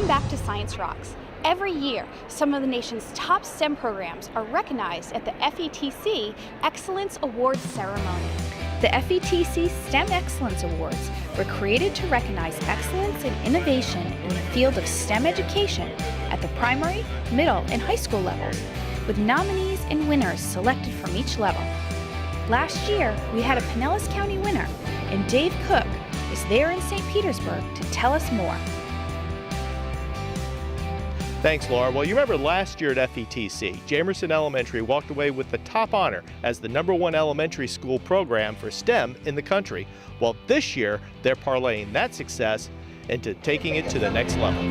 Welcome back to Science Rocks. Every year, some of the nation's top STEM programs are recognized at the FETC Excellence Awards ceremony. The FETC STEM Excellence Awards were created to recognize excellence and innovation in the field of STEM education at the primary, middle, and high school levels, with nominees and winners selected from each level. Last year, we had a Pinellas County winner, and Dave Cook is there in St. Petersburg to tell us more. Thanks, Laura. Well, you remember last year at FETC, Jamerson Elementary walked away with the top honor as the #1 elementary school program for STEM in the country. Well, this year, they're parlaying that success into taking it to the next level.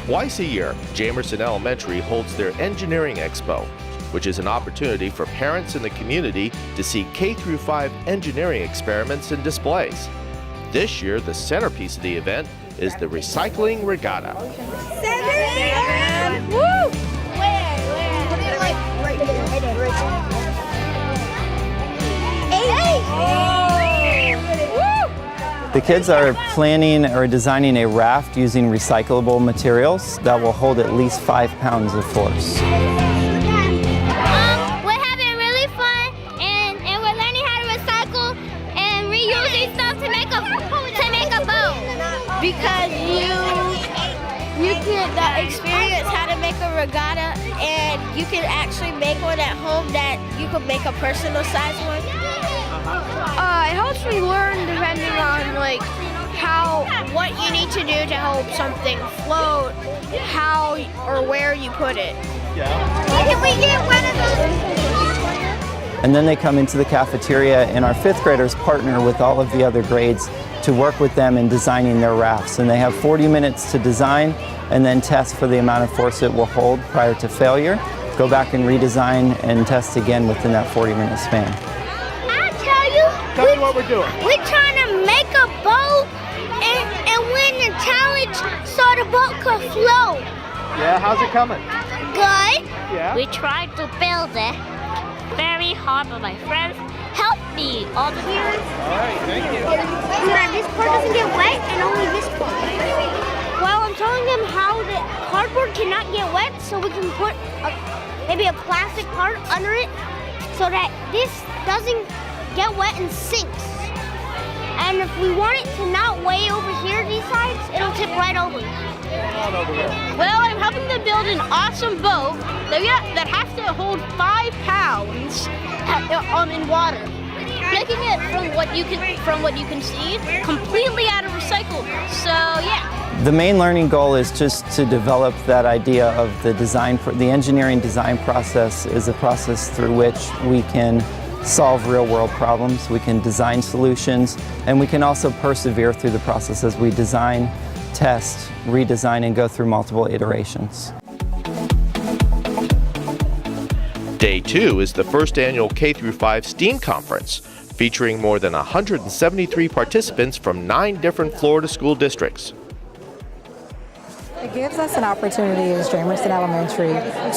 Twice a year, Jamerson Elementary holds their Engineering Expo, which is an opportunity for parents in the community to see K-5 engineering experiments and displays. This year, the centerpiece of the event is the Recycling Regatta. 7! Woo! Where? Put it like right here. 8! Woo! The kids are planning or designing a raft using recyclable materials that will hold at least 5 pounds of force. We're having really fun and we're learning how to recycle and reusing stuff to make a boat. Because you can experience how to make a regatta, and you can actually make one at home that you can make a personal size one. It helps me learn depending on what you need to do to help something float, how or where you put it. Can we get one of those? And then they come into the cafeteria, and our 5th graders partner with all of the other grades to work with them in designing their rafts. And they have 40 minutes to design and then test for the amount of force it will hold prior to failure. Go back and redesign and test again within that 40-minute span. I'll tell you. Tell me what we're doing. We're trying to make a boat and win the challenge so the boat could float. Yeah, how's it coming? Good. Yeah. We tried to build it very hard, but my friends helped me all the time. All right, thank you. So that this part doesn't get wet and only this part. Well, I'm telling them how the cardboard cannot get wet, so we can put maybe a plastic part under it so that this doesn't get wet and sinks. And if we want it to not weigh over here, these sides, it'll tip right over. Well, I'm helping them build an awesome boat that has to hold 5 pounds in water. Making it from what you can see, completely out of recyclables. So yeah. The main learning goal is just to develop that idea of the design. The engineering design process is a process through which we can solve real-world problems, we can design solutions, and we can also persevere through the process as we design, test, redesign, and go through multiple iterations. Day 2 is the first annual K-5 STEAM Conference, featuring more than 173 participants from 9 different Florida school districts. It gives us an opportunity as Jamerson Elementary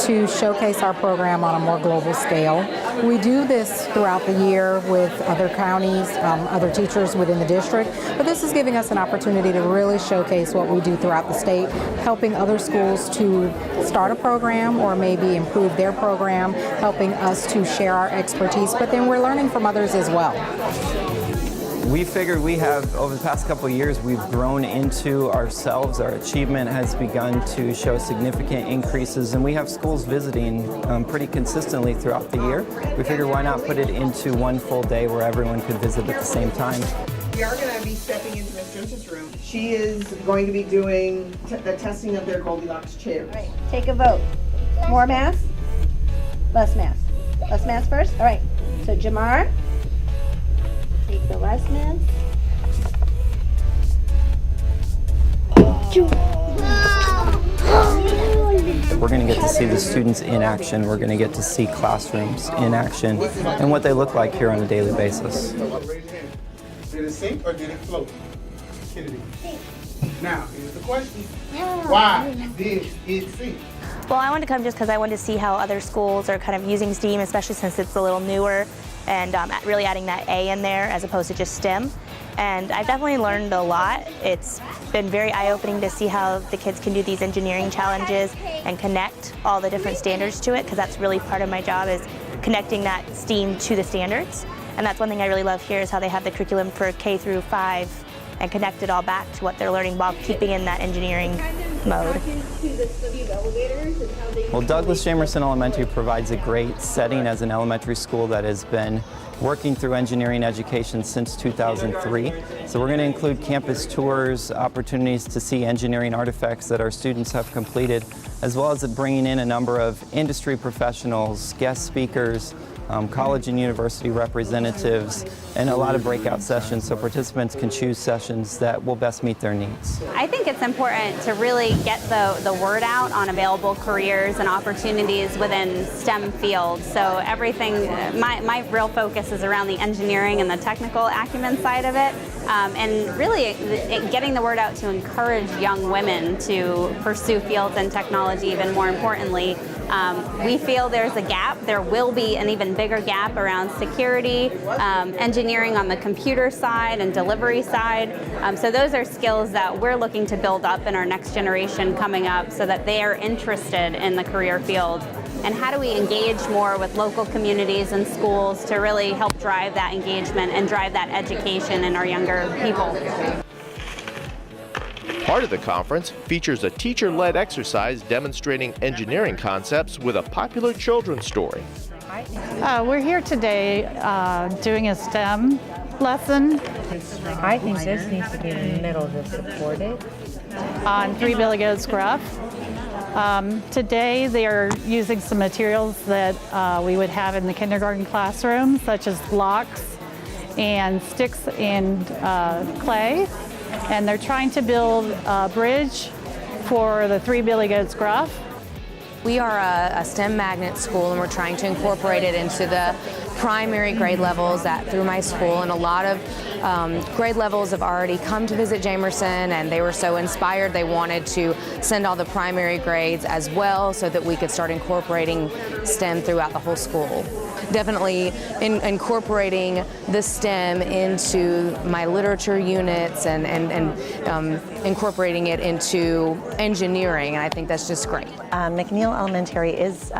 to showcase our program on a more global scale. We do this throughout the year with other counties, other teachers within the district, but this is giving us an opportunity to really showcase what we do throughout the state, helping other schools to start a program or maybe improve their program, helping us to share our expertise, but then we're learning from others as well. We figured we have, over the past couple of years, we've grown into ourselves. Our achievement has begun to show significant increases, and we have schools visiting pretty consistently throughout the year. We figured why not put it into one full day where everyone could visit at the same time. We are going to be stepping into Ms. Joseph's room. She is going to be doing the testing of their Goldilocks chairs. Right. Take a vote. More mass? Less mass? Less mass first? All right. So Jamar, take the less mass. We're going to get to see the students in action. We're going to get to see classrooms in action and what they look like here on a daily basis. Did it sink or did it float? Kennedy. Now, here's the question. Why did it sink? Well, I wanted to come just because I wanted to see how other schools are kind of using STEAM, especially since it's a little newer, and really adding that A in there as opposed to just STEM. and I've definitely learned a lot. It's been very eye-opening to see how the kids can do these engineering challenges and connect all the different standards to it, because that's really part of my job, is connecting that STEAM to the standards. And that's one thing I really love here, is how they have the curriculum for K through 5 and connect it all back to what they're learning while keeping in that engineering mode. Well, Douglas Jamerson Elementary provides a great setting as an elementary school that has been working through engineering education since 2003. So we're going to include campus tours, opportunities to see engineering artifacts that our students have completed, as well as bringing in a number of industry professionals, guest speakers, college and university representatives, and a lot of breakout sessions so participants can choose sessions that will best meet their needs. I think it's important to really get the word out on available careers and opportunities within STEM fields. So everything, my real focus is around the engineering and the technical acumen side of it, and really getting the word out to encourage young women to pursue fields in technology. Even more importantly, we feel there's a gap. There will be an even bigger gap around security, engineering on the computer side and delivery side. So those are skills that we're looking to build up in our next generation coming up, so that they are interested in the career field. And how do we engage more with local communities and schools to really help drive that engagement and drive that education in our younger people? Part of the conference features a teacher-led exercise demonstrating engineering concepts with a popular children's story. We're here today doing a STEM lesson. I think this needs to be in the middle to support it. On Three Billy Goats Gruff. Today they are using some materials that we would have in the kindergarten classroom, such as blocks and sticks and clay. And they're trying to build a bridge for the Three Billy Goats Gruff. We are a STEM magnet school, and we're trying to incorporate it into the primary grade levels through my school, and a lot of grade levels have already come to visit Jamerson, and they were so inspired they wanted to send all the primary grades as well, so that we could start incorporating STEM throughout the whole school. Definitely incorporating the STEM into my literature units and incorporating it into engineering, and I think that's just great. McNeil Elementary is,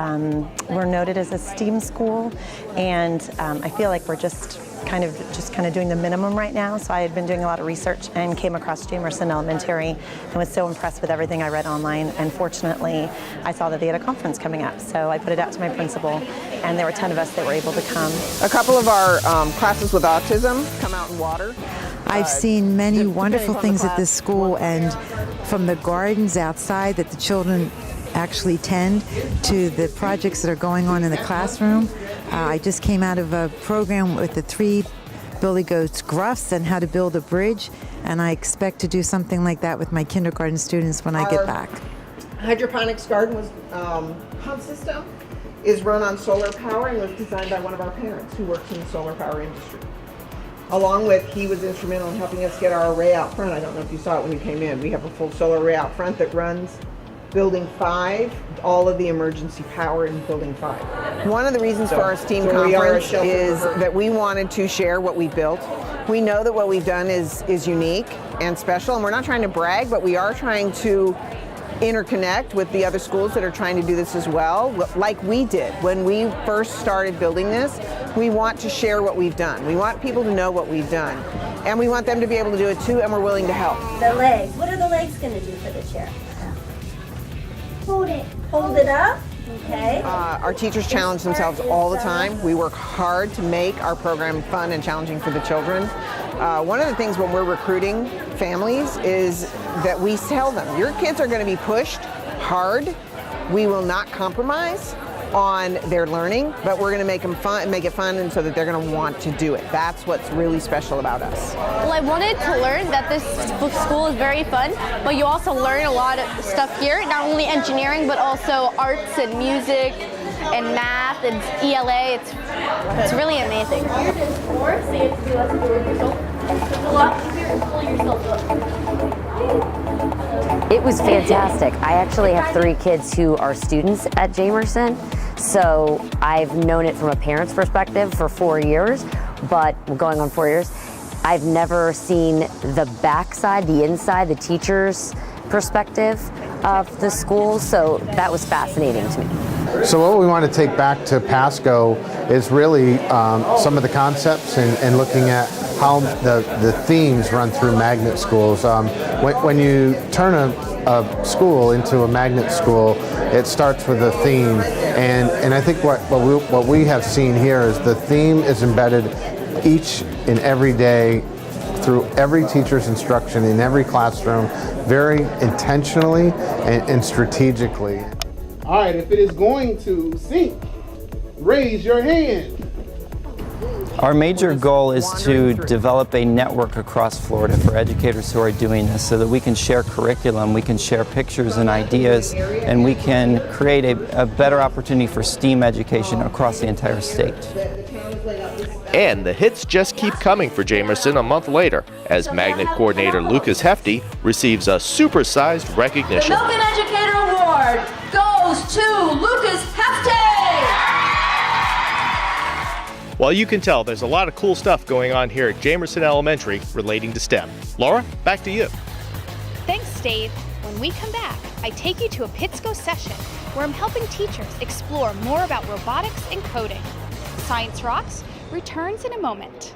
we're noted as a STEAM school, and I feel like we're just kind of doing the minimum right now. So I had been doing a lot of research and came across Jamerson Elementary and was so impressed with everything I read online. And fortunately, I saw that they had a conference coming up. So I put it out to my principal, and there were 10 of us that were able to come. A couple of our classes with autism come out in water. I've seen many wonderful things at this school, and from the gardens outside that the children actually tend to the projects that are going on in the classroom. I just came out of a program with the Three Billy Goats Gruffs and how to build a bridge, and I expect to do something like that with my kindergarten students when I get back. Hydroponics garden was pump system is run on solar power and was designed by one of our parents who works in the solar power industry. Along with, he was instrumental in helping us get our array out front. I don't know if you saw it when you came in. We have a full solar array out front that runs Building 5, all of the emergency power in Building 5. One of the reasons for our STEAM conference is that we wanted to share what we built. We know that what we've done is unique and special, and we're not trying to brag, but we are trying to interconnect with the other schools that are trying to do this as well, like we did. When we first started building this, we want to share what we've done. We want people to know what we've done, and we want them to be able to do it too, and we're willing to help. The legs. What are the legs going to do for the chair? Hold it. Hold it up. Okay. Our teachers challenge themselves all the time. We work hard to make our program fun and challenging for the children. One of the things when we're recruiting families is that we tell them, your kids are going to be pushed hard. We will not compromise on their learning, but we're going to make them fun and make it fun, and so that they're going to want to do it. That's what's really special about us. Well, I wanted to learn that this school is very fun, but you also learn a lot of stuff here, not only engineering, but also arts and music and math and ELA. It's really amazing. You're just 4, so you have to do less work yourself. It's a lot easier to pull yourself up. It was fantastic. I actually have 3 kids who are students at Jamerson, so I've known it from a parent's perspective for 4 years, but going on 4 years. I've never seen the backside, the inside, the teacher's perspective of the school, so that was fascinating to me. So what we want to take back to PASCO is really some of the concepts and looking at how the themes run through magnet schools. When you turn a school into a magnet school, it starts with a theme, and I think what we have seen here is the theme is embedded each and every day through every teacher's instruction in every classroom, very intentionally and strategically. All right, if it is going to sink, raise your hand. Our major goal is to develop a network across Florida for educators who are doing this so that we can share curriculum, we can share pictures and ideas, and we can create a better opportunity for STEAM education across the entire state. And the hits just keep coming for Jamerson a month later, as Magnet Coordinator Lucas HEFTY receives a supersized recognition. The Milken Educator Award goes to Lucas HEFTY! Well, you can tell there's a lot of cool stuff going on here at Jamerson Elementary relating to STEM. Laura, back to you. Thanks, Dave. When we come back, I take you to a PASCO session where I'm helping teachers explore more about robotics and coding. Science Rocks returns in a moment.